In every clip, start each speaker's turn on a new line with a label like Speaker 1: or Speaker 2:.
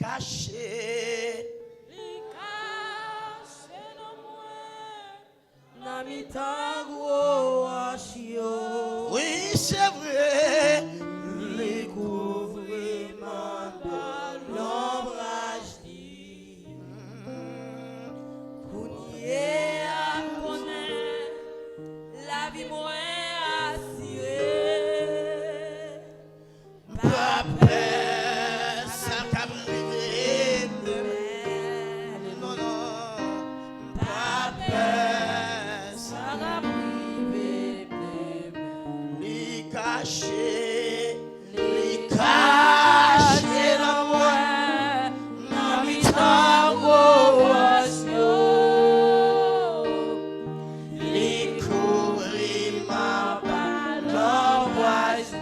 Speaker 1: caché. Oui, c'est vrai. Les couvriments de l'ombrage dit.
Speaker 2: Kounye a connaît la vie moins assurée.
Speaker 1: Pas peur, ça qu'a privé demain. Non, non, pas peur, ça qu'a privé demain. Li caché, dans moi, dans mi tango li couvri ma l'ombrage.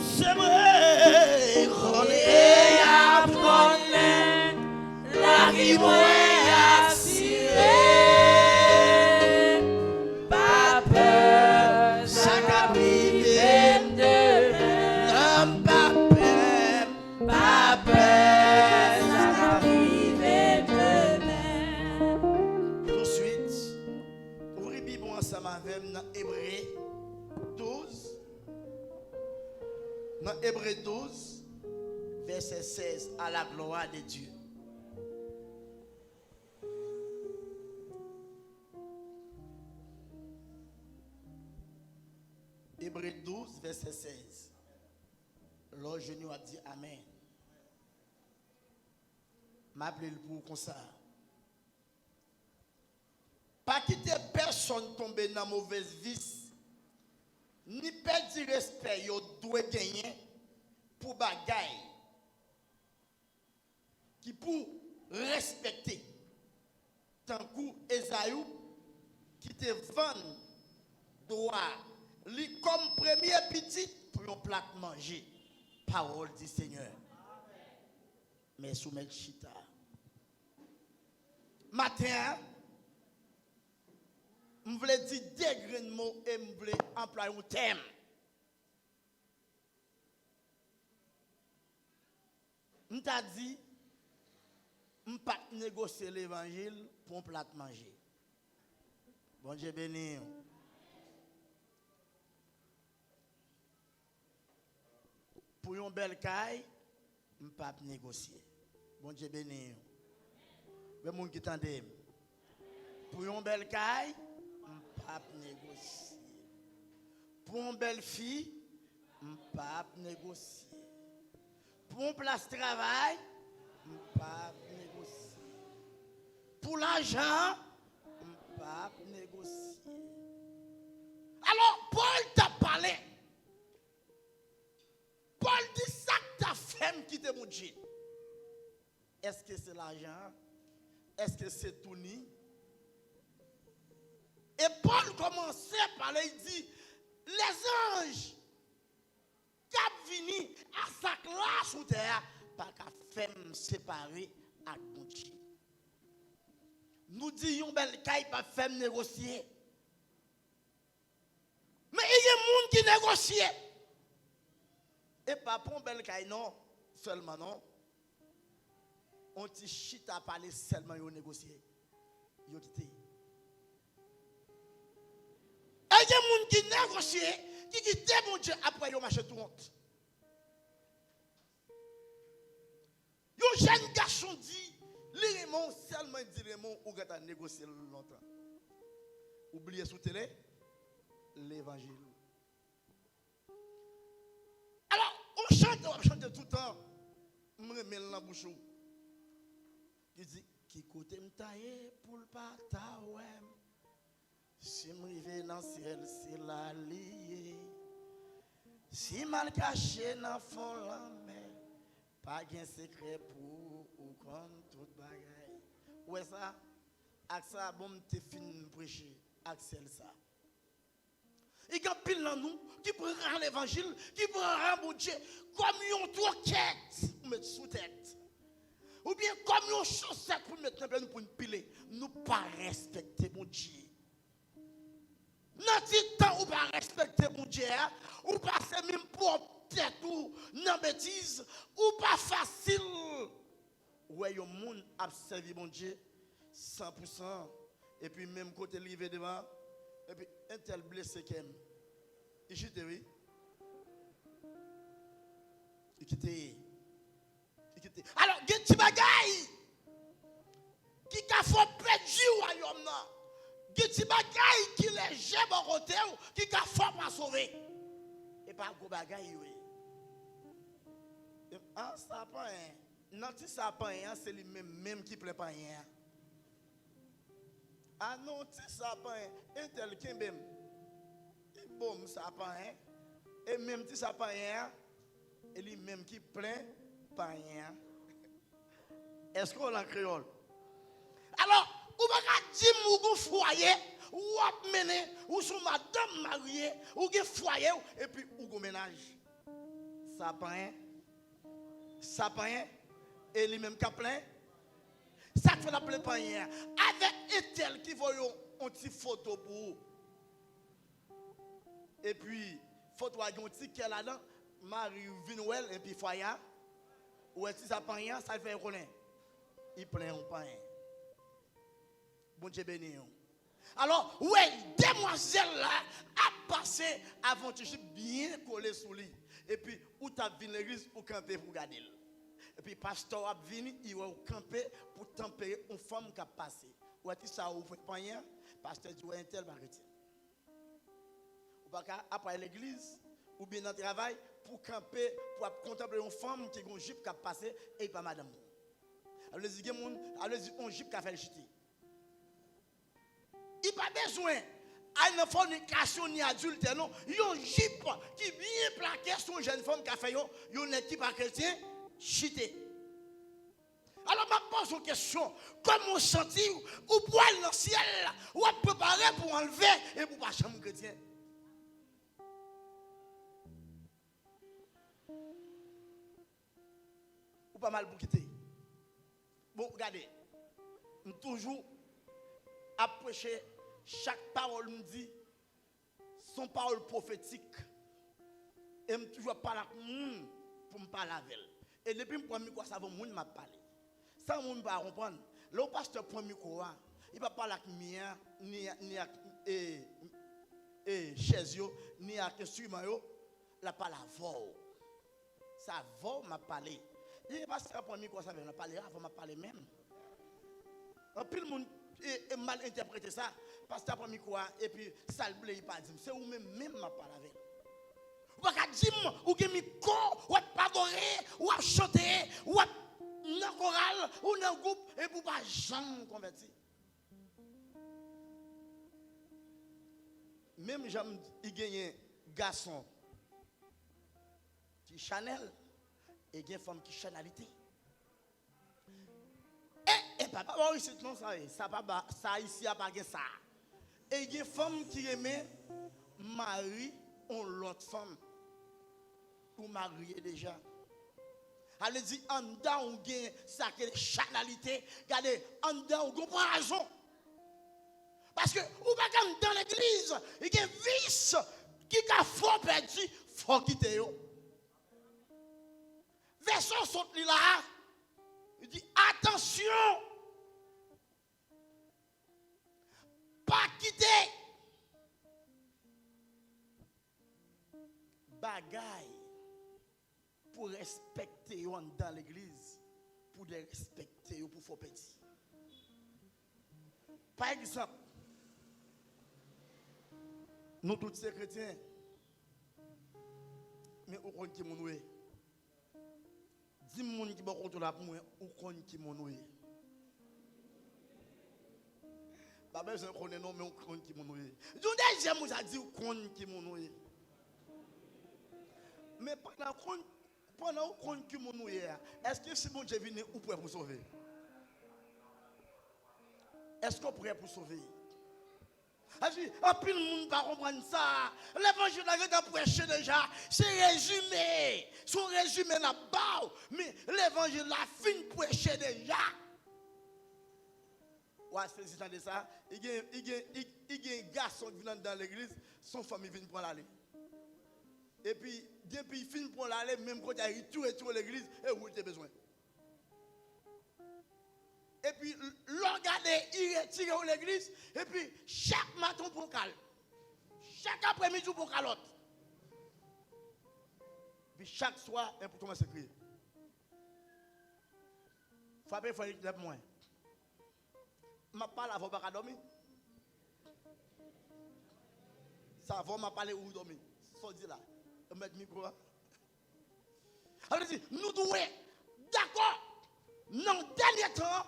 Speaker 1: C'est vrai, on est à connaître la vie moins assurée. Pas peur, ça qu'a privé demain. Non, pas peur, ça qu'a privé demain. Tout de suite, ouvrez Bible ensemble avec nous dans Hébreu 12. Dans Hébreu 12, verset 16, à la gloire de Dieu. Hébreu 12, verset 16. Lors genou a dit Amen. M'appelle pour comme ça. Pas quitter personne tomber dans mauvaise vie, ni perdre respect, yo doit gagner pour bagaille qui pour respecter. Tant que Esaü qui te vend doit lui comme premier petit pour un plat manger. Parole du Seigneur. Mais soumettre chita. Matin, je voulais dire des grands mots et je voulais employer un thème. Je t'ai dit, je ne peux pas négocier l'évangile pour un plat manger. Bon Dieu béni. Pour une belle caille, je ne peux pas négocier. Bon Dieu béni. Le monde qui t'entend. Pour une belle caille, je ne peux pas négocier. Pour une belle fille, je ne peux pas négocier. Pour une place de travail, je ne peux pas négocier. Pour l'argent, je ne peux pas négocier. Alors, Paul t'a parlé. Paul dit ça que ta femme qui te montre. Est-ce que c'est l'argent? Est-ce que c'est tout ni? Et Paul commençait à parler, il dit, les anges qui viennent à sa classe sous terre, pas qu'à femme séparée à Dieu. Nous disons, belle caille, pas femme négocier. Mais il y a des gens qui négocient. Et pas pour belle caille, non, seulement non. On dit chita à parler seulement, ils ont négocié. Ils ont quitté. Et il y a des gens qui négocient, qui quittent mon Dieu après ils ont marché tout honte. Un jeune garçon dit, les mots seulement dit les mots ou gata négocier longtemps. Oubliez sous télé l'évangile. Alors, on chante tout le temps. Je me remets dans la bouche. Il dit, qui côté me taille pour le pata, ouais. Si je arrive dans le ciel, c'est la liée. Si mal caché dans le fond, la mer, pas de secret pour ou comme toute bagaille. Ouais, ça, avec ça, bon, t'es fini de prêcher, Axel, ça. Il y a pile dans nous qui prend l'évangile, qui prend mon Dieu, comme une troquette pour mettre sous tête. Ou bien comme une chaussette pour mettre pour une piler. Nous pas respecter mon Dieu. Dans ce temps, ou pas respecter mon Dieu, ou pas faire même pour tête ou non bêtise, ou pas facile. Ouais, le monde a servi mon Dieu 100%. Et puis même côté arrivé devant, et puis un tel blessé qui aime. Il chute, oui. Il quitte. Alors, il y a des bagailles qui a fait perdre au royaume. Il y a des bagailles qui les jette au côté, qui a fait pas sauver. Et pas gros bagaille, oui. Un sapin, non, si sapin, c'est lui-même qui plaît pas rien. Ah non, si sapin, un tel qui est bon sapin, et même si sapin, et lui-même qui plaît pas rien. Est-ce qu'on a créole? Alors, ou pas dire ou foyer, ou mener, ou sous madame mariée, ou un foyer, et puis ou un ménage. Sapin, et lui-même qui plein. Ça fait la plein païen. Avec un tel qui voit une petite photo pour vous. Et puis, photo avec un petit qui est là-dedans, Marie Vinouel, et puis foyer. Ou est-ce que ça païen, ça fait connaître. Il plein un païen. Bon Dieu béni. Alors, ouais, demoiselle là a passé avant que je bien collé sous lui. Et puis, où tu as venu l'église pour camper pour garder. Et puis, pasteur a venu, il va camper pour tempérer une femme qui a passé. Ou est-ce que ça ouvre pas rien? Pasteur dit, ouais, un tel va retirer. Ou pas après l'église, ou bien dans le travail, pour camper, pour contempler une femme qui a une jupe qui a passé et pas madame. Alors, il y a une jupe qui a fait le chiti. Il n'y a pas besoin d'une fornication ni adulte, non. Il y a une jupe qui vient plaquer sur une jeune femme qui a fait une équipe à chrétien, chité. Alors, je pose une question. Comment sentir ou poil dans le ciel, ou préparer pour enlever et pour pas chambre chrétien? Ou pas mal pour quitter? Bon, regardez. Toujours à prêcher, chaque parole me dit, son parole prophétique. Et je toujours parler avec moun pour me parler avec elle. Et depuis que je prends le micro, ça va moun m'a parlé. Sans moun pas comprendre. Le pasteur prend le micro, il va parler avec moi, ni avec chaise, ni avec instrument, il parle à voix. Ça voix m'a parlé. Le pasteur prend le micro, ça va parler avant m'a parler même. En plus, le monde et mal interprété ça parce que après micro et puis ça le blé il pas dit c'est ou même m'a parlé avec ou pas dire ou gen micro ou pas adorer ou chanter ou dans chorale ou dans groupe et pour pas jamais converti même j'aime il gagne garçon qui Chanel et gagne femme qui chanalité. Et papa, ici, non, ça ici a pas ça. Et il y a une femme qui aimait marier une autre femme. Ou marier déjà. Elle dit, en dedans, on gagne ça, quelle chanalité. Regardez, en dedans, on comprend raison. Parce que, ou pas dans l'église, il y a un vice qui a fort perdu, il faut quitter. Verset saute là, il dit, attention. Pas quitter bagaille pour respecter dans l'église pour les respecter pour faire petit. Par exemple, nous tous ces chrétiens, mais où compte qui mon oué? 10 personnes qui vont contre la pour moi, où compte qui mon oué? Pas besoin de connaître non mais on compte qui mon oué. J'en deuxième vous a dit on compte qui mon oué. Mais pendant on compte qui mon oué, est-ce que si mon Dieu vient ou prêt pour sauver? Est-ce qu'on prêt pour sauver? En plus le monde pas comprendre ça. L'évangile a été prêché déjà, c'est résumé. Son résumé n'a pas mais l'évangile a fini prêché déjà. Ouais, c'est de ça. Il y a un garçon qui vient dans l'église, son famille vient prendre l'aller. Et puis, depuis il finit pour l'aller, même quand il tout l'église, et où il a besoin. Et puis, regardez, il retire l'église, et puis, chaque matin pour calme. Chaque après-midi pour calotte. Puis, chaque soir, il faut commencer à crier. Frappez, il faut aller moins. Je parle avant de dormir. Ça va, je parle où dormir. Ça dit là. Je mets le micro. Alors, nous devons, d'accord, dans le dernier temps,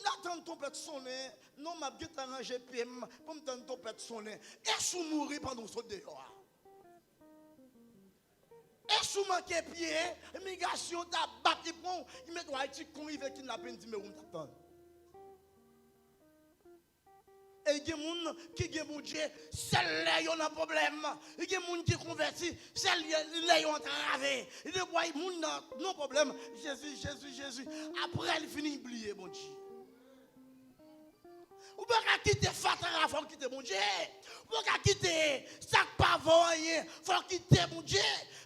Speaker 1: n'attends ton pète sonner. Non, ma vie t'a arrangé PM pour me donner ton pète sonner. Et sous mourir pendant ce dehors. Et sous manquer pied, immigration t'a battu pour, il met toi, il con, il veut qu'il n'a pas dit, mais où t'attends. Et il y a des gens qui ont mon Dieu, celle-là, il y a un problème. Il y a des gens qui sont convertis, celle-là, ils ont entravé. Il y a des gens qui ont un problème. Jésus. Après, il finit d'oublier, mon Dieu. Ou pas quitter Fatara, il faut quitter mon Dieu. Ou pas quitter sac pavon, il faut quitter mon Dieu.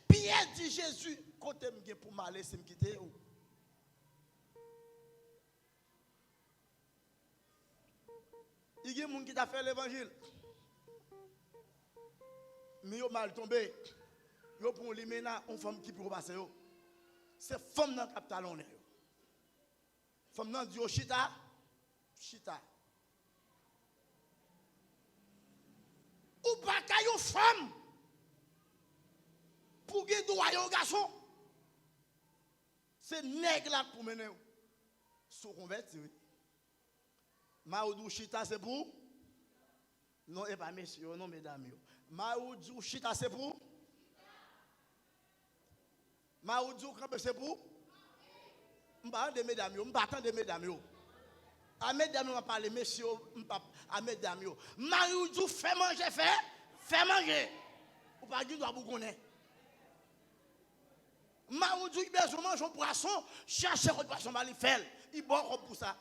Speaker 1: Pierre dit Jésus, quand tu me pour m'aller, c'est me quitter. Il y a des gens qui ont fait l'évangile. Mais ils ont mal tombé. Ils ont pris une femme qui peut passer. C'est femme dans le capital. Femme dans dit chita. Ou pas qu'il y ait une femme pour qu'il y ait un garçon. C'est nègre là pour mener. Sous converti. Maoudou chita c'est pour? Non, et pas messieurs, non mesdames. Maoudou chita c'est pour? Maoudou crampe c'est pour? Je ne parle pas de mesdames, je ne parle pas de mesdames. À mesdames, on parle messieurs, à mesdames. Maoudou fait manger, fait manger. Ou pas dire, vous connaissez. Maoudou, il besoin de manger un poisson, chercher un poisson, il fait. Il boit pour ça.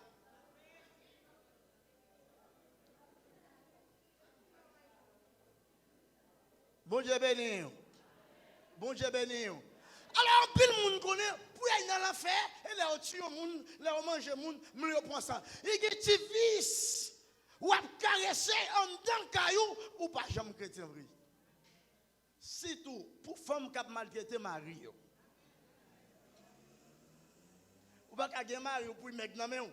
Speaker 1: Bon Dieu béni. Bon Dieu béni. Alors, pile le monde connaît, pour aller dans l'enfer, et là, on tue le monde, là, on mange le monde, mais on prend ça. Il y a des petits vices, ou à caresser en dedans caillou, ou pas jamais chrétien vrai. C'est tout, pour femme qui a maltraité mari. Ou pas qu'à mari pour y mettre dans la main.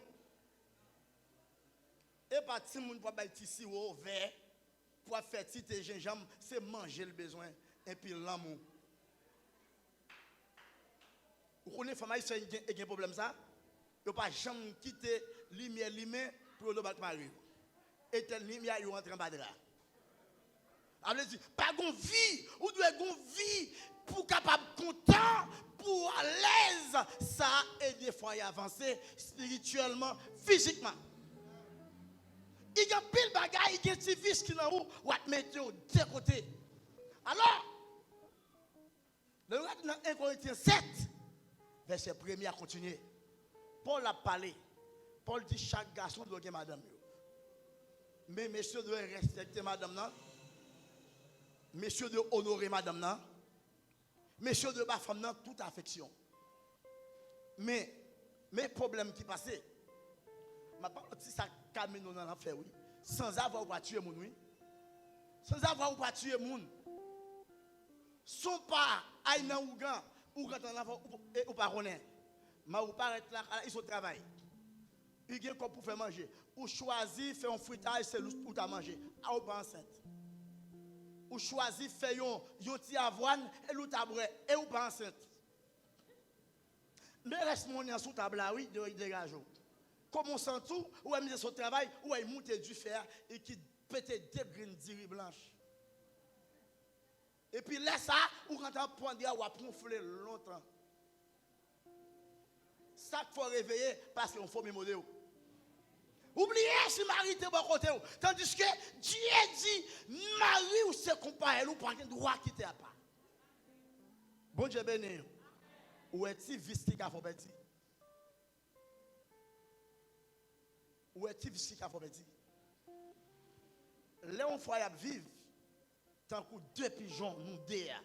Speaker 1: Et pas si le monde pour faire ici au vert. Pour faire titer gingembre, c'est manger le besoin et puis l'amour. Vous connaissez les femmes qui ont un problème ça? Ils ne peuvent pas jamais quitter la lumière pour le battre mari. Et telle lumière, ils rentrent en bas de là. Alors, pas de vie, ou doit avoir une vie pour capable content, pour à l'aise. Ça, et des fois, y avancer spirituellement, physiquement. Il y a pile de bagaille, il y a des vis qui sont en haut, ou à mettre de deux côtés. Alors, le reste dans 1 Corinthiens 7, verset 1er à continuer. Paul a parlé. Paul dit chaque garçon doit avoir madame. Mais messieurs doivent respecter madame. Messieurs doivent honorer madame. Messieurs doivent faire femme toute affection. Mais problème qui passait, je parle de ça calme nous dans l'enfer, oui. Sans avoir quoi tuer moun, oui. Sans avoir quoi tuer moun. Son pas aïe nan ougan, ou quand on a ou pas connaît. Mais ou paraît là, ils sont travail. Il y a quoi pour faire manger. Ou choisir faire un fruitage, c'est pour ta manger. À ou pas enceinte. Ou choisir faire yon ti avoine et l'ou tabouret et ou pas enceinte. Mais reste mon en sous table là, oui, de dégage. Comme on sent tout, ou elle met son travail, ou elle monte du fer et qui pète des graines d'iri blanches. Et puis là, ça, ou quand on prend des ou à pronfler longtemps. Ça qu'il faut réveiller parce qu'on faut mémorer. Oubliez si Marie était bon côté. Tandis que Dieu dit, Marie ou ses compagnons, ou pas de droit quitter à part. Bon Dieu béni. Ou est-il vice qui a fait petit? Ou est-ce que tu as dit? Là, on faut vivre tant que deux pigeons nous derrière.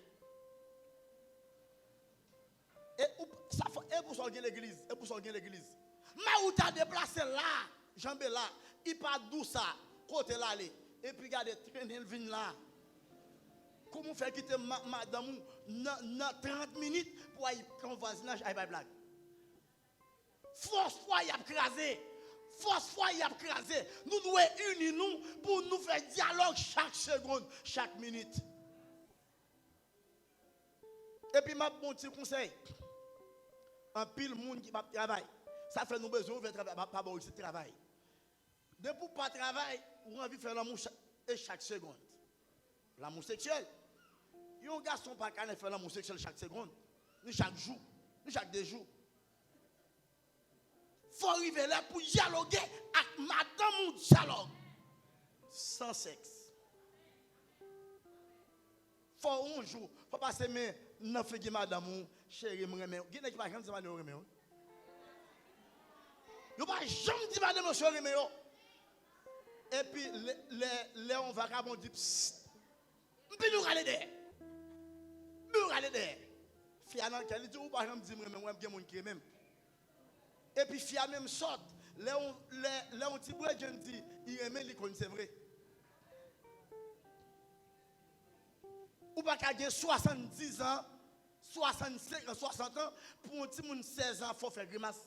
Speaker 1: Et ça fait pour sortir l'église, et pour sortir l'église. Mais où tu as déplacé là, jambe là, il pas d'où ça, côté là aller. Et puis regardez, traîner le vin là. Comment faire quitter madame dans 30 minutes pour aller en voisinage à la blague. Force fois il a crasé. Force fois il a crasé. Nous devons unir nous pour nous faire dialogue chaque seconde, chaque minute. Et puis ma bon petit conseil. Un pile monde qui va travailler. Ça fait nous besoin de travailler, pas aussi travail. Depuis pas travail, on a envie de faire l'amour chaque seconde. L'amour sexuel. Il y a un garçon pas capable de faire l'amour sexuel chaque seconde, ni chaque jour, ni chaque 2 jours. Il faut arriver là pour dialoguer avec madame ou dialogue. Sans sexe. Il faut un jour, il faut passer mes 9 ans madame ou chérie, moi, mais il y a qui pas jamais dit madame ou reméo. Il n'y a pas jamais dit madame ou chérie, reméo. Et puis, les on va dire, psst, puis nous allons derrière. Nous allons derrière. Fianan, qui dit, ou pas jamais dire, mais moi, je suis qui même. Et puis, Fia même sort. Les on dit, je dis, il aime les connaît, c'est vrai. Ou pas qu'à 70 ans, 65 ans, 60 ans, pour un petit monde 16 ans, il faut faire grimace.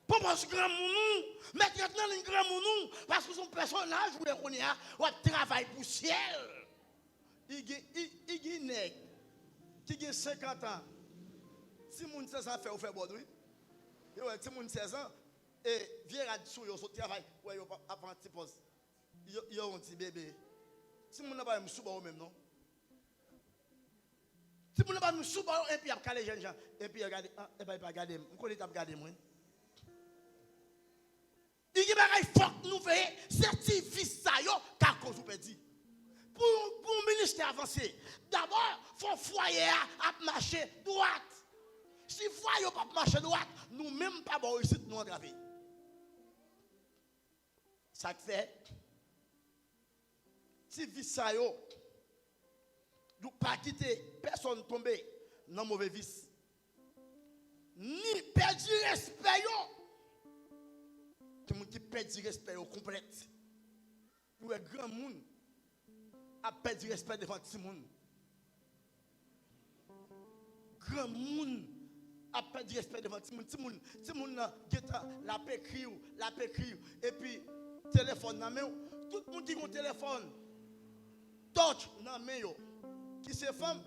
Speaker 1: Pour moi, je suis grand mounou. Mais maintenant, je suis grand mounou. Parce que son personnage, où il travaille pour le ciel. Il y a un nègre qui a 50 ans. Si mon 16 ans fait au fait bordeaux, si mon 16 ans, et vient à dessous, il travaille, il apprend un petit poste. Il a un petit bébé. Si mon n'a pas un sous-bas même, non? Si mon n'a pas un sous-bas, et puis il y a les jeunes gens, et puis il regarde, et puis il va regarder, on connaît regarder moi. Il y a des choses que nous faisons, certifier ça, car cause vous perdez. Pour un ministère avancé, d'abord, il faut foyer à marcher droite. Si le foyer n'a pas marcher droite, nous même pas bon ici, nous entraver. Ça fait, si vice ça, nous pas quitter personne tomber dans mauvais vice. Ni perdre respect. Tout le monde qui perd du respect au complet. Pour un grand monde, a perdu du respect devant tout le monde. Grand monde a perdu du respect devant tout le monde. Tout le monde la peut écrire, et puis téléphone dans main. Tout le monde qui a un téléphone, touch dans main, qui se femme,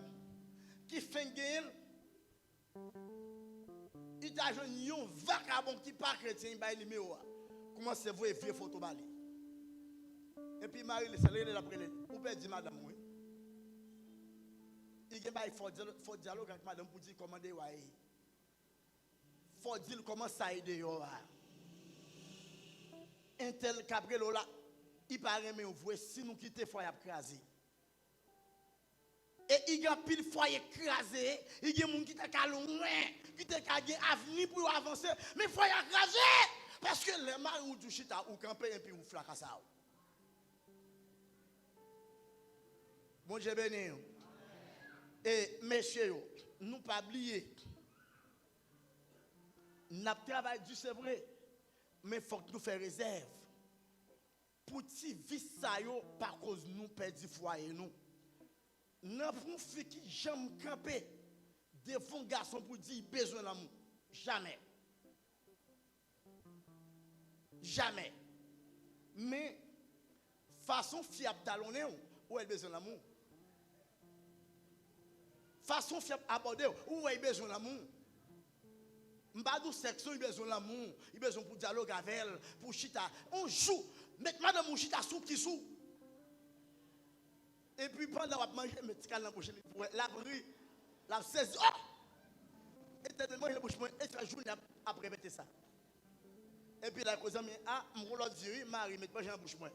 Speaker 1: qui fait gagner. Il y a un vagabond qui pas chrétien, il va numéro. Comment c'est vous et vieux photo balé? Et puis Marie, le salaire de l'après, vous pouvez dire madame, oui. Il faut dialogue avec madame pour dire comment il faut dire comment ça aide. Un tel cabrelo là, il paraît mais vous si nous quittons le foyer écrasé. Et il y a pile foyer écrasé, il y a des gens qui sont loin, qui sont avenir pour avancer, mais foyer écrasé. Parce que les maris ou du chita ou camper et puis ou flacassa. Bon Dieu béni. Et messieurs, nous pas oublier. Nous travaillons du c'est vrai, mais il faut que nous fassions réserve. Pour ti vice ça yo par cause nous perdons foyer nous. N'a pas fait qui jamais camper devant garçon pour dire besoin d'amour. Jamais. Jamais. Mais, façon fiable talonner, où est besoin d'amour? Façon fiable aborder, où est besoin d'amour? Mbadou section, il a besoin d'amour, il a besoin pour dialogue avec elle, pour chita. On joue, mais madame mon chita sous qui sous. Et puis pendant qu'on mange, mais tu calmes la bouche, la brie, la saisie. Oh! Et tu manges la bouche, et tu as joué après répéter ça. Et puis la cause mais ah mon l'autre dit Marie mais pas dans bouche moi.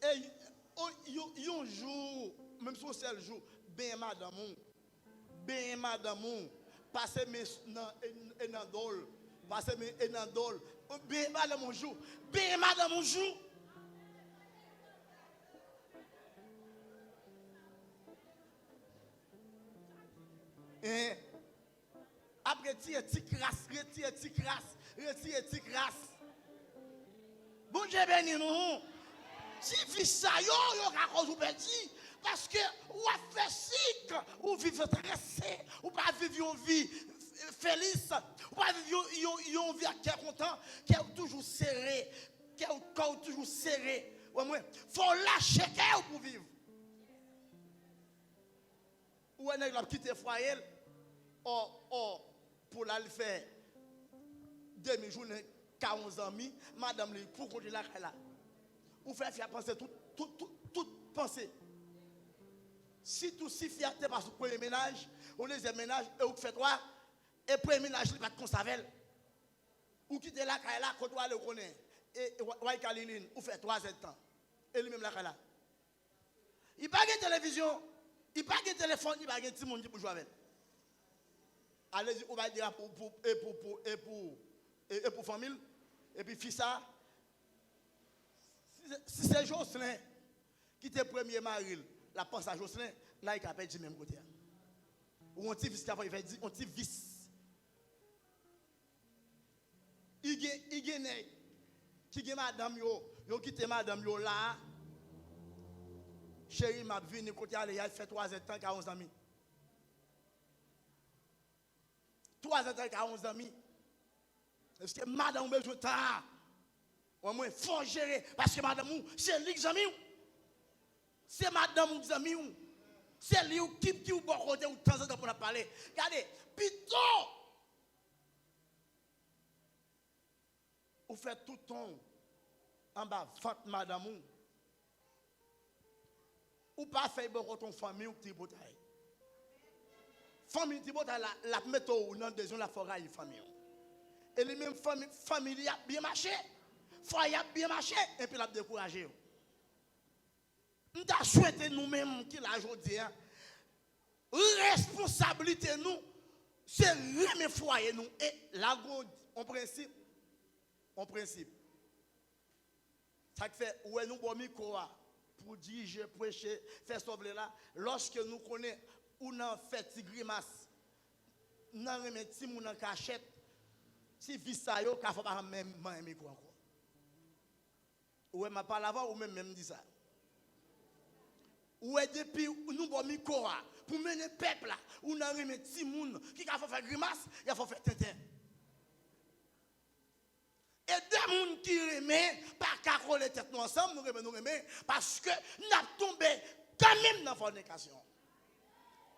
Speaker 1: Et un jour même si c'est le jour ben madame passer mes dans dol Parce que Enandol, bien madame mon jour, bien madame mon jour. Et après retire petit crasse, retire petit crasse, retire petit crasse. Bon Dieu béni nous. Si vous ça yo ka cause ou perdu parce que ou a fait sick ou vivre stressé ou pas vivre une vie feliz ou pas vivre une vie qui est content qui est toujours serré qui est corps toujours serré ouais moi faut lâcher cœur pour vivre ou on a quitté foyer pour la faire demi journée 40 amis madame li pour continuer là ou faire fier penser toute pensée. Si tout si fierté parce que premier ménage, ou deuxième ménage, et vous faites quoi? Et premier ménage, il va te conserver. Ou quitter la caille là, quand vous allez le connaître. Et Wai Kaliline, ou fait 3 ans. Et lui-même la caille là. Il n'y a pas de télévision, il n'y a pas de téléphone, il n'y a pas de petit monde pour jouer avec. Allez-y, on va dire pour famille, et puis fils ça. Si c'est Jocelyn qui était premier mari, la pense à Jocelyn, là il a perdu du même côté. Ou on petit fils qui a fait dire, on petit vice. Il y a qui madame yo quitté madame yo là. Chérie m'a venu côté aller, il fait 3 ans 40 ans. 3 ans 40 ans. Est-ce que madame besoin de temps? Il faut gérer. Parce que madame, c'est lui qui amis. C'est madame qui amis. C'est lui qui vous bon côté ou de temps en temps pour parler. Regardez, plutôt, vous faites tout le temps en bas, vente madame. Ou pas faire beaucoup ton famille ou petit bouteille. Famille petit bouteille, la mettre au nom de la forêt famille. Et les mêmes familles a bien marché. Foyer a bien marché et puis l'a découragé. Nous avons souhaité nous-mêmes qu'il a aujourd'hui responsabilité nous c'est remettre foyer nous et la en principe ça fait ouais nous bon micro pour dire prêcher faire sauver là lorsque nous connaissons ou n'en fait grimace n'en remettre si moun en cachette si vis ça yo ka faut pas même micro encore. Ouais, m'a parlé avant ou même dit ça. Ouais, depuis nous bon micro pour mener peuple là, ou n'a remet petit monde qui a fait faire grimace, il faut faire tintin. Et deux monde qui remet par caroler tête nous ensemble, nous remet parce que n'a tombé quand même dans fornication.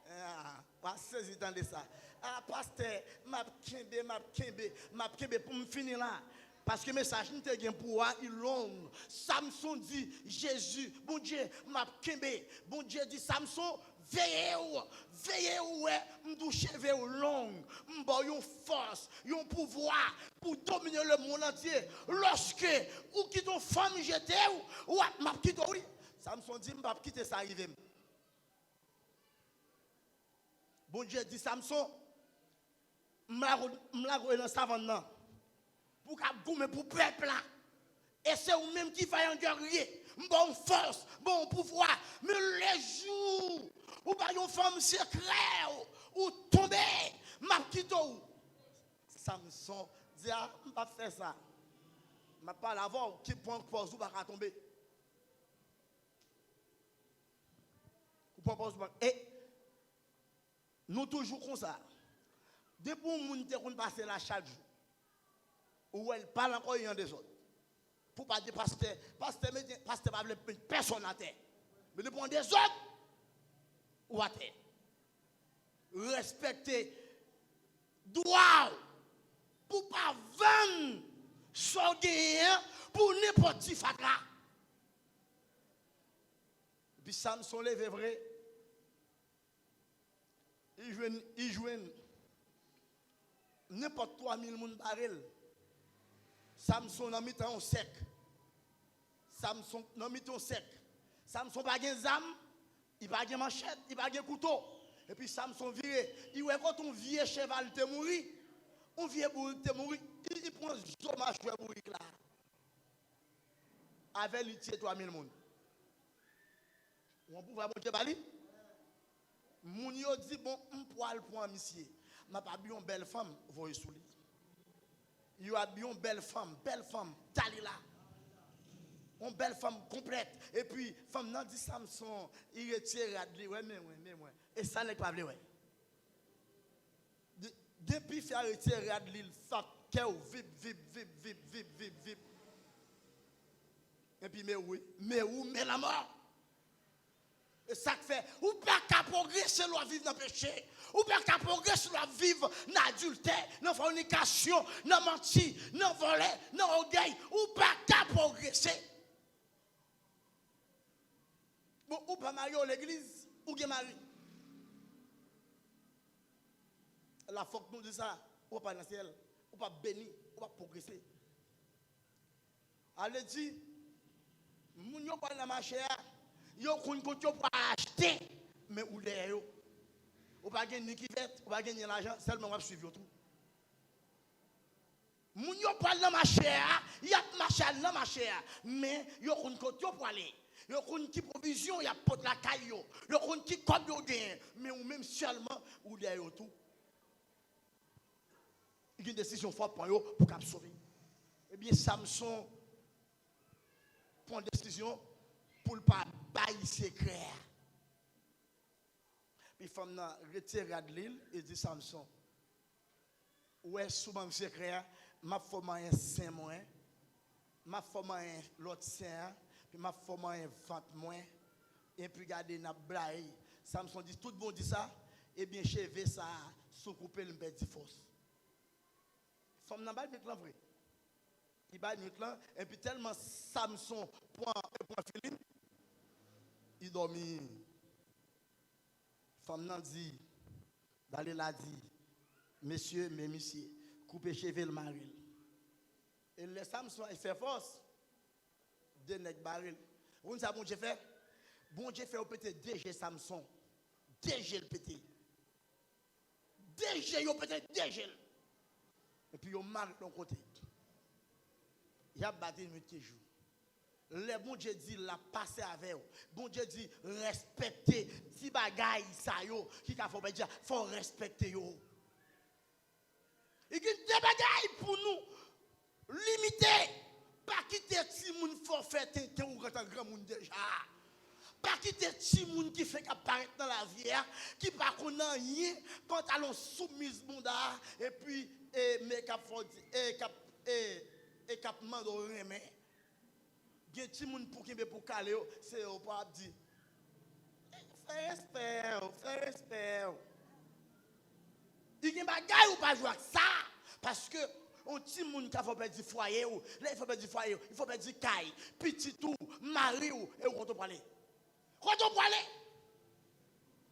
Speaker 1: Ah, pas saisi dans ça. Ah, pasteur, m'a kembe pour me finir là. Parce que le message nous te pour il long. Samson dit Jésus, bon Dieu, m'a kembe. Bon Dieu dit Samson, veillez m'douche veillez long, m'ba yon force, yon pouvoir pour dominer le monde entier. Lorsque ou qui ton femme jeté ou m'a quitté oui. Samson dit m'a quitter ça arriver. Bon Dieu dit Samson, m'la dans savane pour goumer pour peuple là. Et c'est vous même qui fait un guerrier, bon force, bon pouvoir. Mais les jours où pas une femme secrète ou tomber, m'a quitté ou. Samson dit ah, m'a fait ça. M'a pas l'avant qui prend pause ou pas tomber. Ou prend pause et nous toujours comme ça. Depuis moun te kon passer la chaque jour. Ou elle parle encore un des autres. Pour pas dire pasteur pas personne à terre. Mais depuis des autres ou à terre. Respecter droit pour pas vendre son gain pour n'importe qui fatra. Puis Samson levé vrai. Il joue n'importe 3000 moun baril. Samson a mis en sec. Samson a mis en sec. Samson pas de zam, il pas de machette, il pas de couteau. Et puis Samson viré, il voit quand ton vieux cheval te mourir, On vient bourrique, te mourir, il prend dommage pour bourrique là. Avec lui, 3000 personnes. On peut voir mon Dieu bali. Moun yo dit bon, on poil pour un monsieur. M'a pas bien une belle femme, voyez sous lui. Il a bien une belle femme, Dalila. Une belle femme complète. Et puis, femme nan dit Samson, il retire Radli. Ouais, mais. Et ça n'est pas vrai, ouais. Depuis qu'il a retiré Radli, il fait vip. Et puis, mais la mort. Et ça fait, ou pas qu'à progresser, l'on vivre dans le péché. Ou pas qu'à progresser, l'on vivre dans l'adultère, dans la fornication, dans la menti, dans le volet, dans l'orgueil. Ou pas qu'à progresser. Bon, ou pas marié à l'église, ou bien marié. La fois que nous disons ça, ou pas dans le ciel, ou pas béni, ou pas progresser. Allez dire, moun yo pas dans ma chair. Yo kon kote pour acheter mais ou les yo ou pas gagner ni qui fait ou pas gagner l'argent seulement on va suivre tout moun yo pas dans ma chair y a marché dans ma chair mais yo kon kote pour aller yo kon qui provision y a porte la caille yo kon qui comme yo gain mais ou même seulement ou les yo tout il y a une décision forte pour yo pour cap sauver. Eh bien Samson prend une décision pour ne pas bailler secret. Puis femme nan retire l'île et dit Samson, ouais souvent secret, m'a formé un saint moins, m'a formé l'autre saint, puis m'a formé un ventre moins, et puis garder n'a blaye. Samson dit tout le monde dit ça, et bien cheveux ça sous couper le petit force. Femme nan baille maintenant vrai. Il baille maintenant et puis tellement Samson prend Philippe il dormit. Femme nan dit, d'aller là dit, monsieur, coupez cheveux le maril. Et le Samson, il fait force. De nèg baril. Vous savez bon Dieu fait? Bon Dieu fait au pété DG Samson. DG le pété. DG au pété DG. Et puis il marque de l'autre côté. Il a battu une jour. Le bon Dieu dit la passer avec vous. Bon Dieu dit respecter si bagaille ça yo qui ka faut dire faut respecter yo. Il y a des bagailles pour nous limiter pas quitter si moun faut faire tente ou grand grand moun déjà. Pas quitter si moun qui fait apparaître dans la vie qui pas connaît rien pantalon soumise bonda et puis mais cap faut et cap mando remet. Gen ti moun pour qui pour caler c'est au pas dit fais respect il gen bagay ou pas jouer avec ça parce que on ti moun ka faut perdre foyer ou là il faut perdre foyer il faut perdre caille petit tout mari ou et quand on parler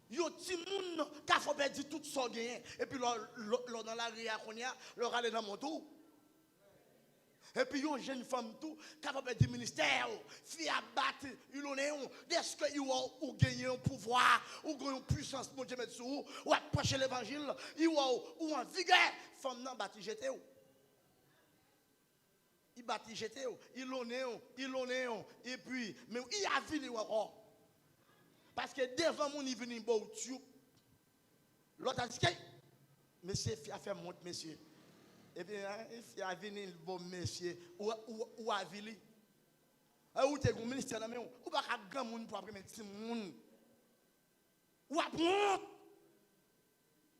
Speaker 1: yo ti moun ka faut perdre tout son gain et puis dans la ria konya leur aller dans mon tour. Et puis, une jeune femme tout, capable du ministère, fille à battre, il en est est-ce que vous avez gagné un pouvoir, ou gagné une puissance, mon Dieu, mettre sur vous, ou approcher l'évangile, ou en vigueur, femme n'a bâti jeté. Il bâti jeté, il en est, et puis, mais il a fini encore. Parce que devant mon, il vient bon, l'autre a dit, monsieur, a fait monte, monsieur. Et bien, il a venu le bon monsieur, ou a vili. Ou tu es un ministère, ou pas un grand monde pour après mettre petit monde. Ou à honte.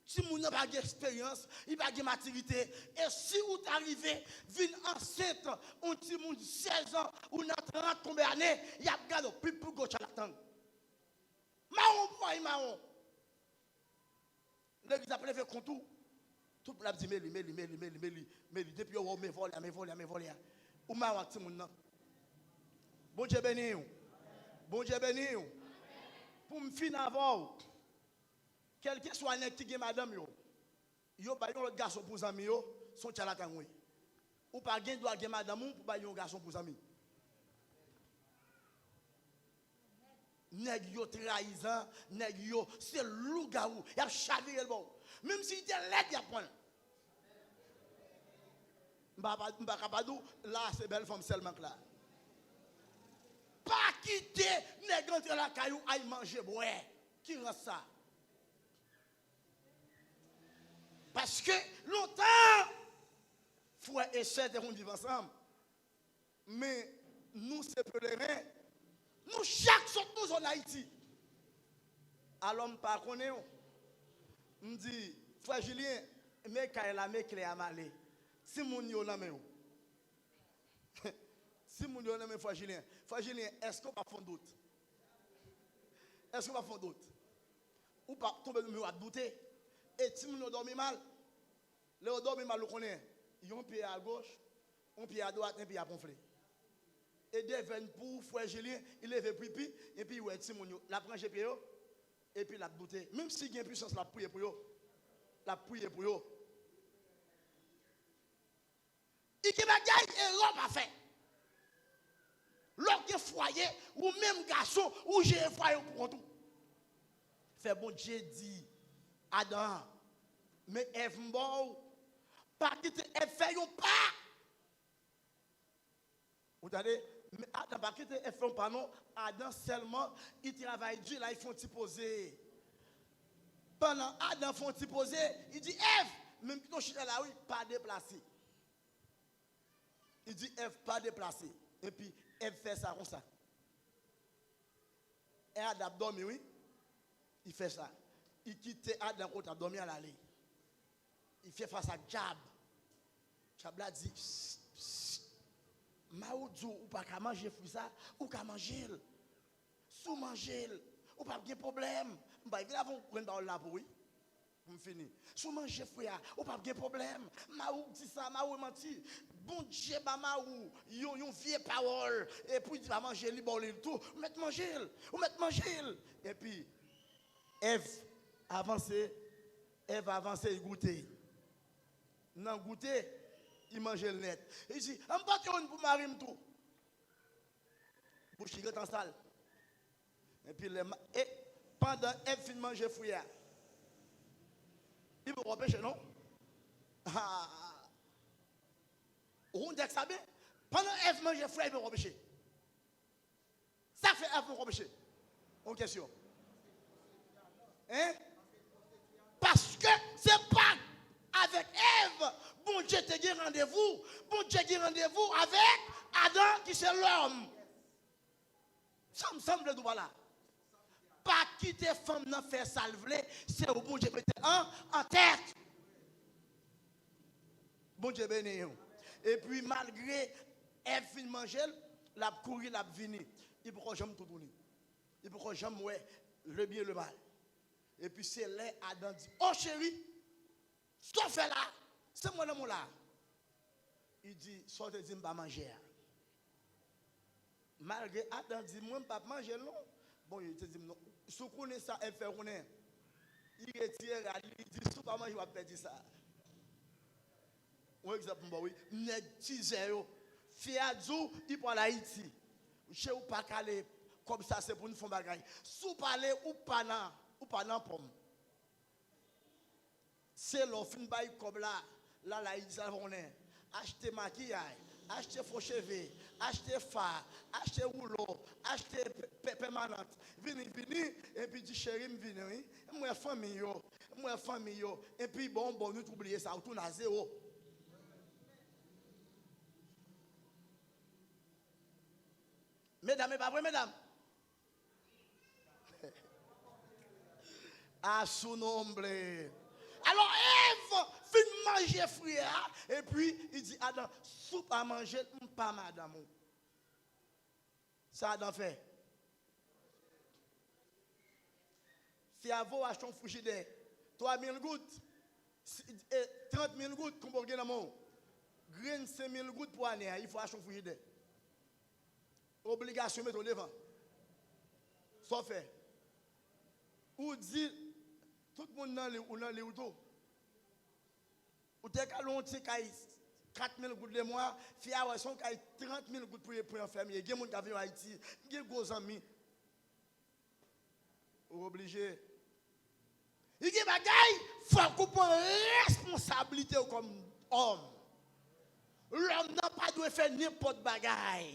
Speaker 1: Si vous n'avez pas d'expérience, il n'a pas de maturité. Et si vous arrivez, venez enceinte, un petit monde de 16 ans, ou 30 combien d'années, il y a gardé plus pour gauche à la tente. Marron. L'église a prélevé contour. Tout le monde dit, mais depuis on me vole. Ou m'a wati moun nan. Bon Dieu béni. Bon Dieu béni. Pour me finir avant, quel que soit nèg qui gen madame yo ba yon garçon pour ami yo, son tchalatan oui. Ou pas gen doit gen madame ou pour ba yon garçon pour ami. Nèg yo trahison, nèg yo c'est loup-garou, y a chaviré le bon. Même si il était l'aide, il y a point. Là, c'est belle femme seulement là. Pas quitter les entre la caillou, aille manger, ouais. Qui rend ça? Parce que longtemps, frères et sœurs, on vit ensemble. Mais nous, c'est pèlerins. Nous, chaque chose, nous en Haïti. Alors, je ne pas connais. Je me dis, frère Julien, mais quand il a mis clé à malé, si mon yo n'a pas si mon yo n'a pas frère Julien, est-ce qu'on va faire doute? Est-ce qu'on va faire doute? Ou pas tomber dans le douter? Et si mon yo dormi mal, le dormi mal, on connaît. Il y a un pied à gauche, un pied à droite, un pied à gonfler. Et devant pour frère Julien, il lève pipi, et puis il dit, la prend pied, et puis la douter. Même s'il y a une puissance, la prier pour eux. La prier pour eux. Il y a des bagages et l'homme a fait. L'homme qui est foyer, ou même garçon, ou j'ai un foyer pour tout. Fait bon Dieu dit, Adam, mais Ève mort, pas quitter Ève fait un pas. Vous entendez? Mais Adam pas quitter Ève fait un pas non. Adam seulement, il travaille Dieu là, ils font t'y poser. Pendant Adam font t'y poser, il dit Ève, même si ton chien là, oui, pas déplacé. Il dit Ève pas déplacé. Et puis Ève fait ça comme ça. Et Adam dormi, oui. Il fait ça. Il quitte Adam quand il a dormi à l'allée. Il fait face à Jab. Jab l'a dit, Maoudou, ou pas qu'à manger fruit ça, ou qu'à manger. Sous manger, ou pas de problème. Bah, il avant prendre parole là pour oui. Pour me finir. Sous manger fruit, ou pas de problème. Maou dit ça, Maou menti. Bon Dieu, Maou, yon vieille parole. Et puis il va manger, il bon tout. Ou mettre manger, ou mettre manger. Et puis, Ève avance, il goûter. Non, goûter, il mange le net. Il dit, on ne pas pour marier tout. Pour chier en salle. Et puis, pendant Ève fin manger fruit, il vous repêche, non? On dit que ça bien. Pendant Ève mange fruit, il vous repêche. Ça fait Ève vous repêche. En question. Hein? Parce que c'est pas avec Ève, bon Dieu te dit rendez-vous. Bon Dieu dit rendez-vous avec Adam qui c'est l'homme. Ça me semble de là. Pas quitter femme n'a fait salver, c'est au bon Dieu mettre en tête. Bon Dieu béni. Et puis malgré Ève fin manger, la courir, la venir. Il peut jamais tout tourner. Il peut jamais ouais le bien le mal. Et puis c'est là Adam dit, oh chérie, ce qu'on fait là, c'est moi là. Il dit, sortez dit, je ne vais pas manger. Malgré Adam dit, moi je ne vais pas manger non. Bon, il te dit, non. Si vous connaissez ça, elle fait connaître. Il retire, il dit, si vous ne pas manger, je vais perdre ça. Un exemple, oui, net 10 heures. Fiadzou, il parle Haïti. Je ne vais pas caler comme ça, c'est pour une femme bagaille. Si vous parlez ou pas non. Ou pas dans pomme. C'est l'offre bail comme là ils savent acheter maquillage, acheter faux cheveux, acheter phare, acheter rouleau, acheter permanente. Vini et puis dit chérie vini oui, moi famille yo et puis bon nous oublier ça ou tout à zéro. Mesdames et pas vrai mesdames. À son nombre. Alors Ève fin manger fruit et puis il dit Adam soupe à manger pas madame. Ça Adam fait. Fiavo achète un frigidaire 3000 gouttes 30 000 gouttes qu'on peut gagner dans mon grain 5 000 gouttes pour année, il faut acheter un frigidaire. Obligation mettre au devant. Ça fait. Ou dit tout le monde dans les autos. Ou t'es qu'à l'on 4 000 gouttes de mois, fiawa son 30 000 gouttes pour un fermier. Il y a des gens qui viennent en Haïti, il y a des gros amis. Ou obligé. Il y a des bagailles, il faut qu'on prenne responsabilité comme homme. L'homme n'a pas dû faire n'importe bagaille.